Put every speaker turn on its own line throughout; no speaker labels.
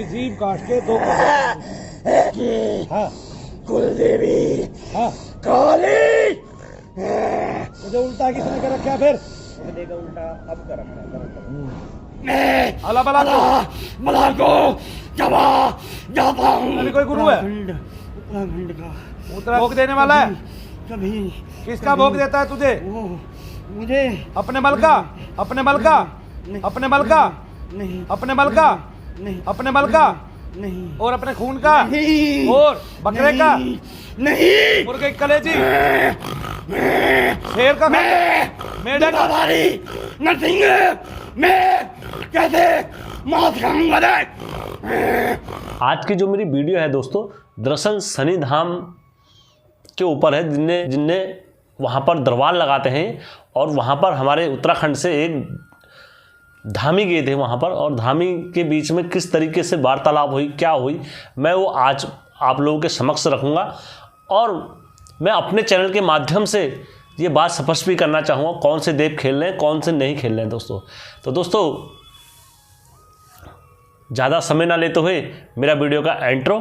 जीभ काट के दो हाँ
कुलदेवी
हाँ
काली।
मुझे उल्टा किसने कर रखा फिर?
देखा उल्टा अब कर रखा है।
मैं
अला बला
बला को जबा जाता हूँ।
अभी कोई गुरु है
उत्तराखंड का
उत्तरा भोग देने वाला है?
कभी
किसका भोग देता है तुझे?
वो मुझे
अपने बल का, अपने बल का,
नहीं,
अपने बल का,
नहीं
अपने बल का,
नहीं
अपने बल का
नहीं
और अपने खून का
नहीं
और बकरे का,
नहीं
मुर्गे की कलेजी, शेर का मेढक का।
दादारी नथिंग मैं कैसे मौत खाऊंगा देख।
आज की जो मेरी वीडियो है दोस्तों, दरअसल शनि धाम के ऊपर है, जिनने वहाँ पर दरबार लगाते हैं और वहाँ पर हमारे उत्तराखंड से एक धामी गए थे वहाँ पर, और धामी के बीच में किस तरीके से वार्तालाप हुई, क्या हुई, मैं वो आज आप लोगों के समक्ष रखूँगा। और मैं अपने चैनल के माध्यम से ये बात स्पष्ट भी करना चाहूँगा कौन से देव खेल रहे हैं, कौन से नहीं खेल रहे हैं दोस्तों। तो दोस्तों ज़्यादा समय ना लेते हुए मेरा वीडियो का इंट्रो।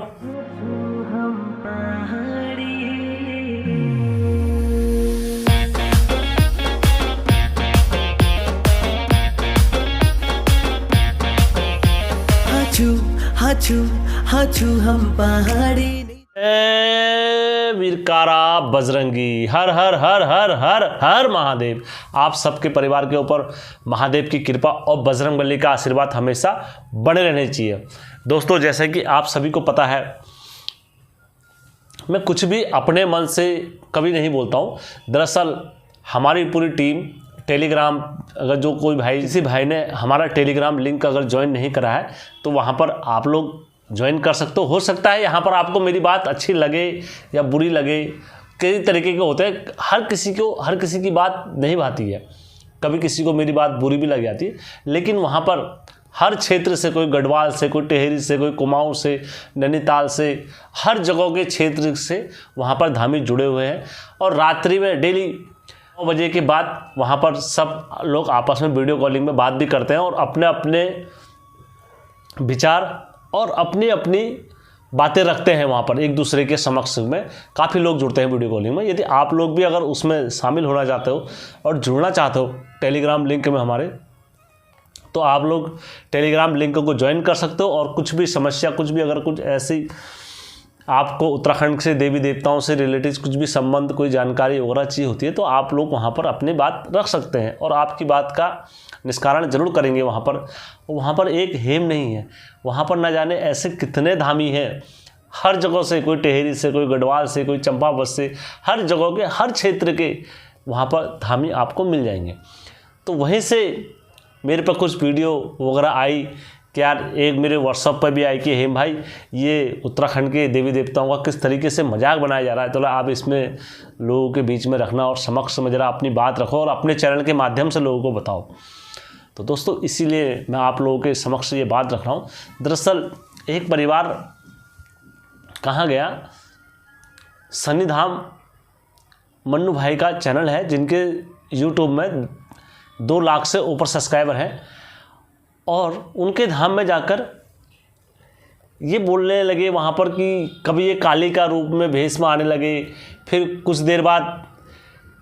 हाचू हम पहाड़ी।
वीरकारा बजरंगी, हर हर हर हर हर हर महादेव। आप सबके परिवार के ऊपर महादेव की कृपा और बजरंगबली का आशीर्वाद हमेशा बने रहने चाहिए। दोस्तों जैसे कि आप सभी को पता है, मैं कुछ भी अपने मन से कभी नहीं बोलता हूँ। दरअसल हमारी पूरी टीम टेलीग्राम, अगर जो कोई भाई, किसी भाई ने हमारा टेलीग्राम लिंक अगर ज्वाइन नहीं करा है तो वहाँ पर आप लोग ज्वाइन कर सकते हो सकता है यहाँ पर आपको मेरी बात अच्छी लगे या बुरी लगे, कई तरीके के होते हैं। हर किसी की बात नहीं भाती है, कभी किसी को मेरी बात बुरी भी लग जाती है। लेकिन वहाँ पर हर क्षेत्र से, कोई गढ़वाल से, कोई टेहरी से, कोई कुमाऊं से, नैनीताल से, हर जगह के क्षेत्र से वहाँ पर धामी जुड़े हुए हैं। और रात्रि में डेली 9 बजे के बाद वहाँ पर सब लोग आपस में वीडियो कॉलिंग में बात भी करते हैं और अपने अपने विचार और अपनी अपनी बातें रखते हैं वहाँ पर एक दूसरे के समक्ष में। काफ़ी लोग जुड़ते हैं वीडियो कॉलिंग में। यदि आप लोग भी अगर उसमें शामिल होना चाहते हो और जुड़ना चाहते हो टेलीग्राम लिंक में हमारे, तो आप लोग टेलीग्राम लिंक को ज्वाइन कर सकते हो। और कुछ भी समस्या, कुछ भी अगर कुछ ऐसी आपको उत्तराखंड से देवी देवताओं से रिलेटेड कुछ भी संबंध, कोई जानकारी वगैरह चीज़ होती है, तो आप लोग वहाँ पर अपनी बात रख सकते हैं और आपकी बात का निष्कारण जरूर करेंगे। वहाँ पर एक हेम नहीं है, वहाँ पर न जाने ऐसे कितने धामी हैं, हर जगह से, कोई टेहरी से, कोई गढ़वाल से, कोई चंपावत से, हर जगह के, हर क्षेत्र के वहाँ पर धामी आपको मिल जाएंगे। तो वहीं से मेरे पर कुछ वीडियो वगैरह आई कि यार, एक मेरे व्हाट्सअप पर भी आई कि हेम भाई, ये उत्तराखंड के देवी देवताओं का किस तरीके से मजाक बनाया जा रहा है, तो आप इसमें लोगों के बीच में रखना और समक्ष में जरा अपनी बात रखो और अपने चैनल के माध्यम से लोगों को बताओ। तो दोस्तों इसीलिए मैं आप लोगों के समक्ष ये बात रख रहा हूँ। दरअसल एक परिवार कहाँ गया, शनि धाम मन्नू भाई का चैनल है, जिनके यूट्यूब में 2 लाख से ऊपर सब्सक्राइबर हैं, और उनके धाम में जाकर ये बोलने लगे वहाँ पर कि कभी ये काली का रूप में भेष में आने लगे। फिर कुछ देर बाद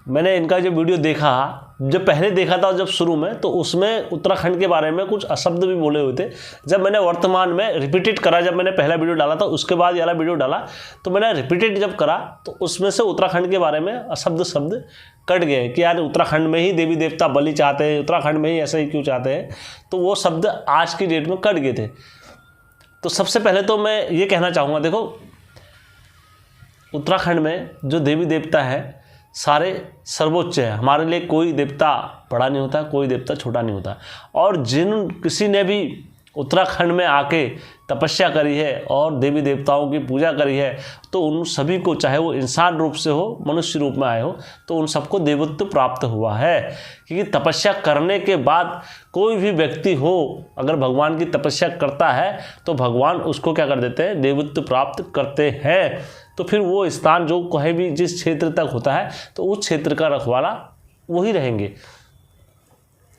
मैंने इनका जो वीडियो देखा, जब पहले देखा था जब शुरू में, तो उसमें उत्तराखंड के बारे में कुछ अशब्द भी बोले हुए थे। जब मैंने वर्तमान में रिपीटेड करा, जब मैंने पहला वीडियो डाला था उसके बाद वाला वीडियो डाला, तो मैंने रिपीटेड जब करा तो उसमें से उत्तराखंड के बारे में अशब्द शब्द कट गए कि यार उत्तराखंड में ही देवी देवता बलि चाहते हैं, उत्तराखंड में ही ऐसा ही क्यों चाहते हैं। तो वो शब्द आज की डेट में कट गए थे। तो सबसे पहले तो मैं ये कहना चाहूँगा, देखो उत्तराखंड में जो देवी देवता है सारे सर्वोच्च है। हमारे लिए कोई देवता बड़ा नहीं होता, कोई देवता छोटा नहीं होता। और जिन किसी ने भी उत्तराखंड में आके तपस्या करी है और देवी देवताओं की पूजा करी है, तो उन सभी को, चाहे वो इंसान रूप से हो, मनुष्य रूप में आए हो, तो उन सबको देवत्व प्राप्त हुआ है। क्योंकि तपस्या करने के बाद कोई भी व्यक्ति हो, अगर भगवान की तपस्या करता है तो भगवान उसको क्या कर देते हैं, देवत्व प्राप्त करते हैं। तो फिर वो स्थान जो कहीं भी जिस क्षेत्र तक होता है, तो उस क्षेत्र का रखवाला वही रहेंगे।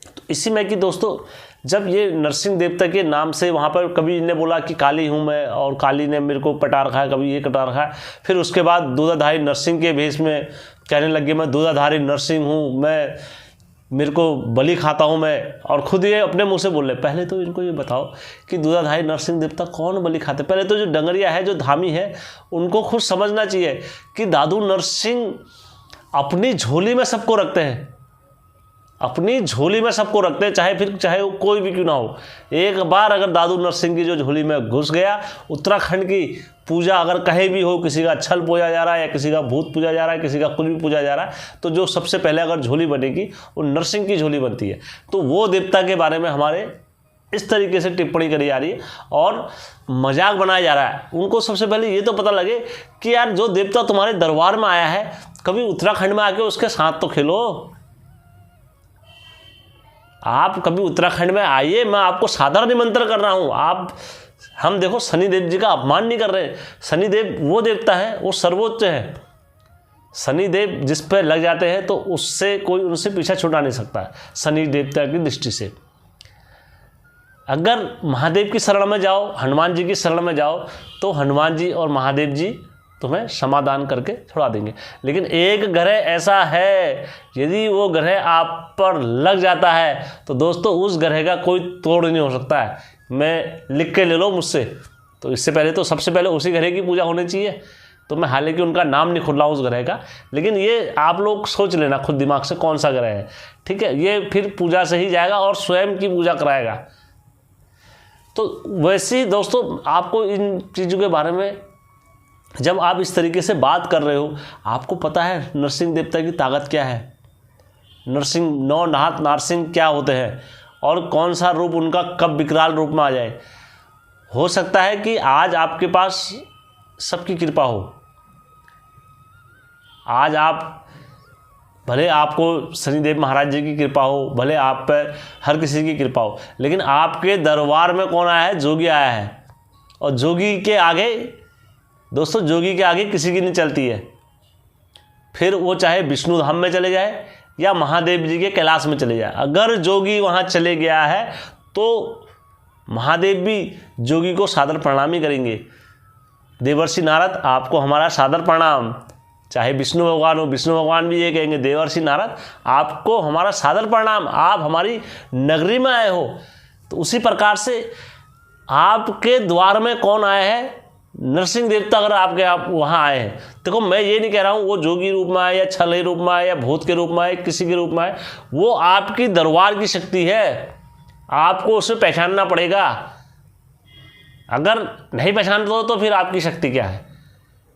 तो इसी में कि दोस्तों जब ये नरसिंह देवता के नाम से वहाँ पर कभी इन्हें बोला कि काली हूँ मैं, और काली ने मेरे को पटा रखा है, कभी ये कटा रखा है, फिर उसके बाद दूधाधारी नरसिंह के भेष में कहने लगे मैं दूधाधारी नरसिंह हूँ, मैं मेरे को बलि खाता हूँ मैं, और खुद ये अपने मुंह से बोल रहे। पहले तो इनको ये बताओ कि दूधाधारी नरसिंह देवता कौन बलि खाते। पहले तो जो डंगरिया है, जो धामी है, उनको खुद समझना चाहिए कि दादू नरसिंह अपनी झोली में सबको रखते हैं, अपनी झोली में सबको रखते हैं, चाहे वो कोई भी क्यों ना हो। एक बार अगर दादू नरसिंह की जो झोली में घुस गया, उत्तराखंड की पूजा अगर कहीं भी हो, किसी का छल पूजा जा रहा है या किसी का भूत पूजा जा रहा है, किसी का कुछ भी पूजा जा रहा है, तो जो सबसे पहले अगर झोली बनेगी वो नरसिंह की झोली बनती है। तो वो देवता के बारे में हमारे इस तरीके से टिप्पणी करी जा रही है और मजाक बनाया जा रहा है। उनको सबसे पहले ये तो पता लगे कि यार जो देवता तुम्हारे दरबार में आया है, कभी उत्तराखंड में आके उसके साथ तो खेलो। आप कभी उत्तराखंड में आइए, मैं आपको सादर निमंत्रण कर रहा हूँ। हम देखो शनिदेव जी का अपमान नहीं कर रहे। शनिदेव वो देवता है, वो सर्वोच्च है। शनिदेव जिस पे लग जाते हैं तो उससे कोई उनसे पीछा छुड़ा नहीं सकता है शनि देवता की दृष्टि से। अगर महादेव की शरण में जाओ, हनुमान जी की शरण में जाओ, तो हनुमान जी और महादेव जी तुम्हें समाधान करके छुड़ा देंगे। लेकिन एक ग्रह ऐसा है, यदि वो ग्रह आप पर लग जाता है तो दोस्तों उस ग्रह का कोई तोड़ नहीं हो सकता है। मैं लिख के ले लो मुझसे। तो इससे पहले तो सबसे पहले उसी ग्रह की पूजा होनी चाहिए। तो मैं हालांकि उनका नाम नहीं खोल रहा हूँ उस ग्रह का, लेकिन ये आप लोग सोच लेना खुद दिमाग से कौन सा ग्रह है, ठीक है। ये फिर पूजा से ही जाएगा और स्वयं की पूजा कराएगा। तो वैसे ही दोस्तों आपको इन चीज़ों के बारे में जब आप इस तरीके से बात कर रहे हो, आपको पता है नरसिंह देवता की ताकत क्या है, नरसिंह नौ नाथ नारसिंह क्या होते हैं और कौन सा रूप उनका कब विकराल रूप में आ जाए। हो सकता है कि आज आपके पास सबकी कृपा हो, आज आप भले आपको शनिदेव महाराज जी की कृपा हो, भले आप पर हर किसी की कृपा हो, लेकिन आपके दरबार में कौन आया है? जोगी आया है। और जोगी के आगे दोस्तों, जोगी के आगे किसी की नहीं चलती है। फिर वो चाहे विष्णु धाम में चले जाए या महादेव जी के कैलाश में चले जाए, अगर जोगी वहाँ चले गया है तो महादेव भी जोगी को सादर प्रणाम ही करेंगे। देवर्षि नारद आपको हमारा सादर प्रणाम। चाहे विष्णु भगवान हो, विष्णु भगवान भी ये कहेंगे देवर्षि नारद आपको हमारा सादर प्रणाम, आप हमारी नगरी में आए हो। तो उसी प्रकार से आपके द्वार में कौन आया है? नरसिंह देवता। अगर आप वहाँ आए हैं, देखो मैं ये नहीं कह रहा हूँ वो जोगी रूप में आए या छल रूप में आए या भूत के रूप में आए, किसी के रूप में आए, वो आपकी दरबार की शक्ति है, आपको उसे पहचानना पड़ेगा। अगर नहीं पहचानते हो तो फिर आपकी शक्ति क्या है?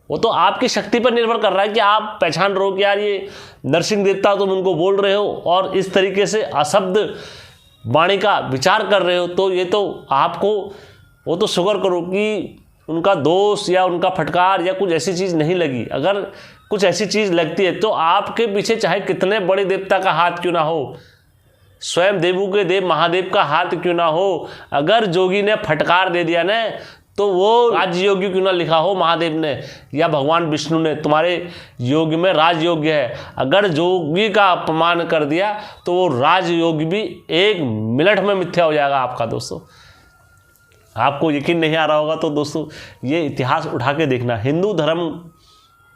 वो तो आपकी शक्ति पर निर्भर कर रहा है कि आप पहचान रहे हो कि यार ये नरसिंह देवता तुम उनको बोल रहे हो और इस तरीके से अशब्द वाणी का विचार कर रहे हो। तो ये तो आपको वो तो शुक्र करो कि उनका दोष या उनका फटकार या कुछ ऐसी चीज़ नहीं लगी। अगर कुछ ऐसी चीज़ लगती है तो आपके पीछे चाहे कितने बड़े देवता का हाथ क्यों ना हो, स्वयं देवों के देव महादेव का हाथ क्यों ना हो, अगर जोगी ने फटकार दे दिया ना तो वो राजयोगी क्यों ना लिखा हो महादेव ने या भगवान विष्णु ने, तुम्हारे योग में राजयोग्य है, अगर जोगी का अपमान कर दिया तो वो राजयोग भी एक मिनट में मिथ्या हो जाएगा आपका। दोस्तों आपको यकीन नहीं आ रहा होगा तो दोस्तों ये इतिहास उठा के देखना। हिंदू धर्म,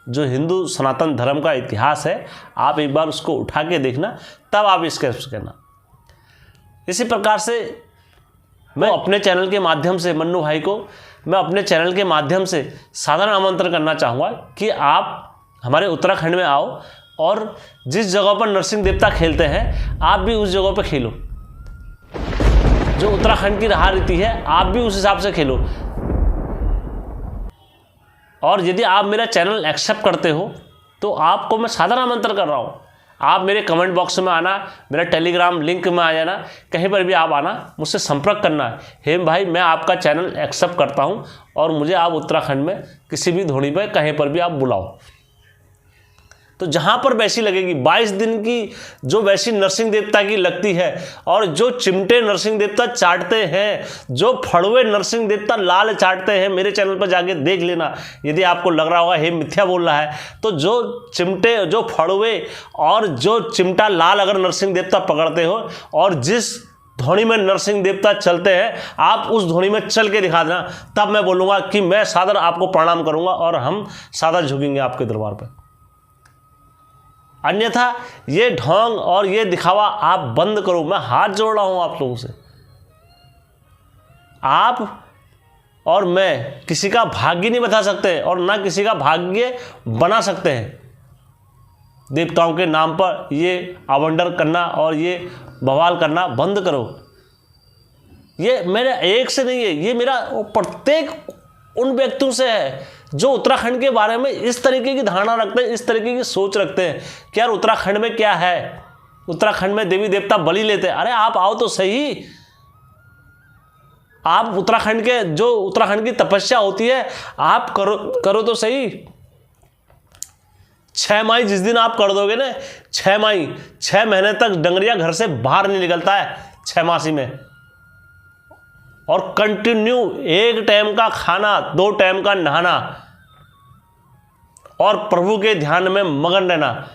जो हिंदू सनातन धर्म का इतिहास है, आप एक बार उसको उठा के देखना, तब आप इसके कहना। इसी प्रकार से मैं अपने चैनल के माध्यम से मन्नू भाई को मैं अपने चैनल के माध्यम से साधारण आमंत्रण करना चाहूँगा कि आप हमारे उत्तराखंड में आओ और जिस जगह पर नरसिंह देवता खेलते हैं आप भी उस जगह पर खेलो। जो उत्तराखंड की रहा रीति है आप भी उस हिसाब से खेलो। और यदि आप मेरा चैनल एक्सेप्ट करते हो तो आपको मैं साधारण आमंत्रण कर रहा हूँ, आप मेरे कमेंट बॉक्स में आना, मेरा टेलीग्राम लिंक में आ जाना, कहीं पर भी आप आना, मुझसे संपर्क करना है। हेम भाई मैं आपका चैनल एक्सेप्ट करता हूं और मुझे आप उत्तराखंड में किसी भी धोनी पर कहीं पर भी आप बुलाओ। तो जहां पर वैसी लगेगी 22 दिन की जो वैसी नरसिंह देवता की लगती है और जो चिमटे नरसिंह देवता चाटते हैं, जो फड़वे नरसिंह देवता लाल चाटते हैं, मेरे चैनल पर जाके देख लेना। यदि आपको लग रहा होगा हे मिथ्या बोल रहा है, तो जो चिमटे, जो फड़वे और जो चिमटा लाल अगर नरसिंह देवता पकड़ते हो और जिस धोनी में नरसिंह देवता चलते हैं, आप उस धोनी में चल के दिखा देना, तब मैं बोलूँगा कि मैं सादर आपको प्रणाम करूँगा और हम सादर झुकेंगे आपके दरबार पर। अन्यथा ये ढोंग और ये दिखावा आप बंद करो। मैं हाथ जोड़ रहा हूँ आप लोगों से। आप और मैं किसी का भाग्य नहीं बता सकते और ना किसी का भाग्य बना सकते हैं। देवताओं के नाम पर ये आवंडर करना और ये बवाल करना बंद करो। ये मेरा एक से नहीं है, ये मेरा प्रत्येक उन व्यक्तियों से है जो उत्तराखंड के बारे में इस तरीके की धारणा रखते हैं, इस तरीके की सोच रखते हैं कि यार उत्तराखंड में क्या है, उत्तराखंड में देवी देवता बलि लेते हैं। अरे आप आओ तो सही, आप उत्तराखंड के जो उत्तराखंड की तपस्या होती है आप करो तो सही। 6 माही जिस दिन आप कर दोगे ना, 6 माही 6 महीने तक डंगरिया घर से बाहर नहीं निकलता है 6 मासी में। और कंटिन्यू 1 टाइम का खाना, 2 टाइम का नहाना और प्रभु के ध्यान में मगन रहना।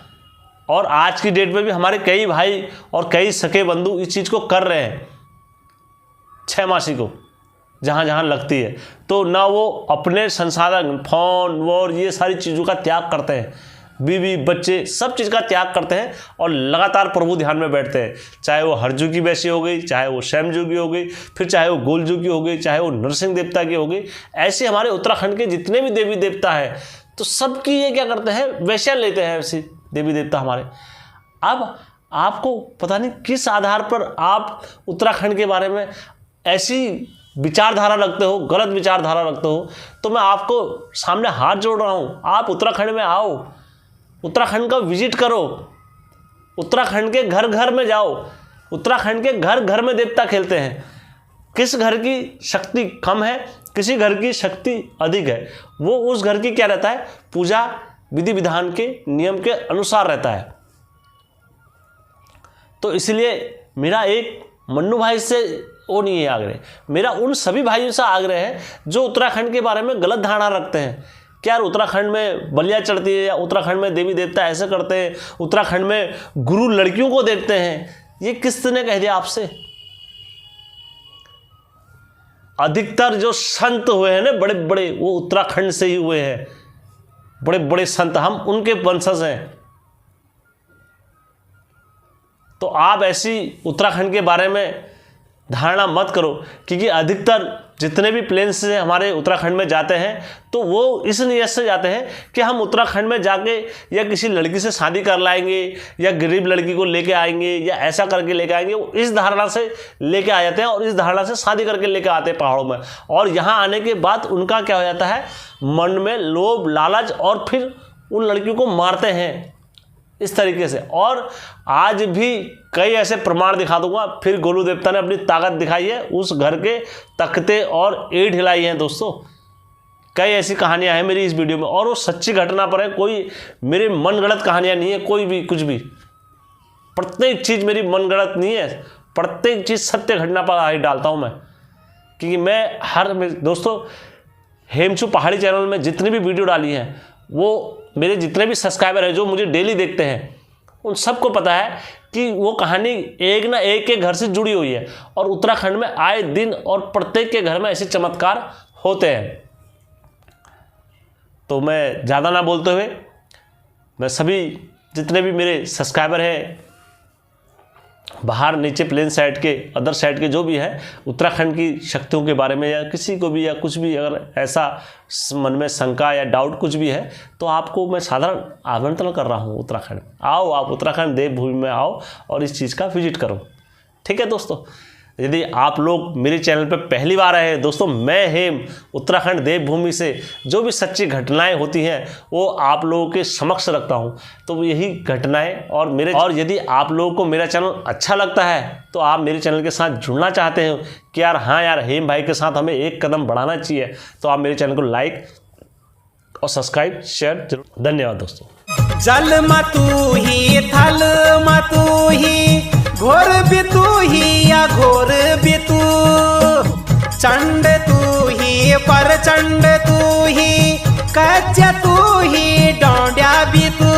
और आज की डेट में भी हमारे कई भाई और कई सके बंधु इस चीज़ को कर रहे हैं 6 मासी को, जहाँ जहाँ लगती है। तो ना वो अपने संसाधन फोन और ये सारी चीज़ों का त्याग करते हैं, बीवी बच्चे सब चीज़ का त्याग करते हैं और लगातार प्रभु ध्यान में बैठते हैं। चाहे वो हरजू की वैसी हो गई, चाहे वो श्यामजू की हो गई, फिर चाहे वो गोलजू की हो गई, चाहे वो नरसिंह देवता की हो गई। ऐसे हमारे उत्तराखंड के जितने भी देवी देवता हैं तो सबकी ये क्या करते हैं, वैश्या लेते हैं ऐसे देवी देवता हमारे। अब आपको पता नहीं किस आधार पर आप उत्तराखंड के बारे में ऐसी विचारधारा रखते हो, गलत विचारधारा रखते हो। तो मैं आपको सामने हाथ जोड़ रहा हूँ, आप उत्तराखंड में आओ, उत्तराखंड का विजिट करो, उत्तराखंड के घर घर में जाओ। उत्तराखंड के घर घर में देवता खेलते हैं। किस घर की शक्ति कम है, किसी घर की शक्ति अधिक है, वो उस घर की क्या रहता है, पूजा विधि विधान के नियम के अनुसार रहता है। तो इसलिए मेरा एक मन्नू भाई से वो नहीं है आग्रह, मेरा उन सभी भाइयों से आग्रह है जो उत्तराखंड के बारे में गलत धारणा रखते हैं कि यार उत्तराखंड में बलियाँ चढ़ती है या उत्तराखंड में देवी देवता ऐसे करते हैं, उत्तराखंड में गुरु लड़कियों को देखते हैं। ये किसने कह दिया आपसे? अधिकतर जो संत हुए हैं ना बड़े बड़े, वो उत्तराखंड से ही हुए हैं। बड़े बड़े संत, हम उनके वंशज हैं। तो आप ऐसी उत्तराखंड के बारे में धारणा मत करो, क्योंकि अधिकतर जितने भी प्लेन्स से हमारे उत्तराखंड में जाते हैं तो वो इस नियत से जाते हैं कि हम उत्तराखंड में जाके या किसी लड़की से शादी कर लाएंगे या गरीब लड़की को लेके आएंगे या ऐसा करके लेके आएंगे। वो इस धारणा से लेके आ जाते हैं और इस धारणा से शादी करके लेके आते हैं पहाड़ों में। और यहाँ आने के बाद उनका क्या हो जाता है, मन में लोभ लालच, और फिर उन लड़कियों को मारते हैं इस तरीके से। और आज भी कई ऐसे प्रमाण दिखा दूंगा। फिर गोलू देवता ने अपनी ताकत दिखाई है, उस घर के तख्ते और ईंट हिलाई हैं दोस्तों। कई ऐसी कहानियां हैं मेरी इस वीडियो में और वो सच्ची घटना पर है, कोई मेरे मनगढ़ंत कहानियां नहीं है, कोई भी कुछ भी। प्रत्येक चीज़ मेरी मनगढ़ंत नहीं है, प्रत्येक चीज़ सत्य घटना पर आधारित डालता हूँ मैं। क्योंकि मैं दोस्तों हेमचू पहाड़ी चैनल में जितनी भी वीडियो डाली हैं, वो मेरे जितने भी सब्सक्राइबर हैं जो मुझे डेली देखते हैं, उन सबको पता है कि वो कहानी एक ना एक के घर से जुड़ी हुई है। और उत्तराखंड में आए दिन और प्रत्येक के घर में ऐसे चमत्कार होते हैं। तो मैं ज़्यादा ना बोलते हुए, मैं सभी जितने भी मेरे सब्सक्राइबर हैं बाहर नीचे प्लेन साइड के, अदर साइड के जो भी है, उत्तराखंड की शक्तियों के बारे में या किसी को भी या कुछ भी अगर ऐसा मन में शंका या डाउट कुछ भी है तो आपको मैं साधारण आमंत्रण कर रहा हूँ उत्तराखंड। आओ, आप उत्तराखंड देवभूमि में आओ और इस चीज़ का विजिट करो। ठीक है दोस्तों, यदि आप लोग मेरे चैनल पर पहली बार आए हैं दोस्तों, मैं हेम उत्तराखंड देवभूमि से जो भी सच्ची घटनाएं होती हैं वो आप लोगों के समक्ष रखता हूं। तो यही घटनाएं और यदि आप लोगों को मेरा चैनल अच्छा लगता है तो आप मेरे चैनल के साथ जुड़ना चाहते हैं कि यार हाँ यार हेम भाई के साथ हमें एक कदम बढ़ाना चाहिए, तो आप मेरे चैनल को लाइक और सब्सक्राइब शेयर जरूर। धन्यवाद दोस्तों।
जल मतू ही थल मतू ही घोर भी तू ही या घोर भी तू, चंड तू ही प्रचंड तू ही कच्च तू ही डोंड्या भी तू।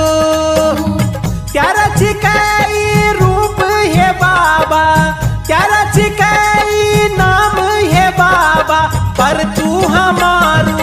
त्यारा चिकाई रूप है बाबा, त्यारा मारू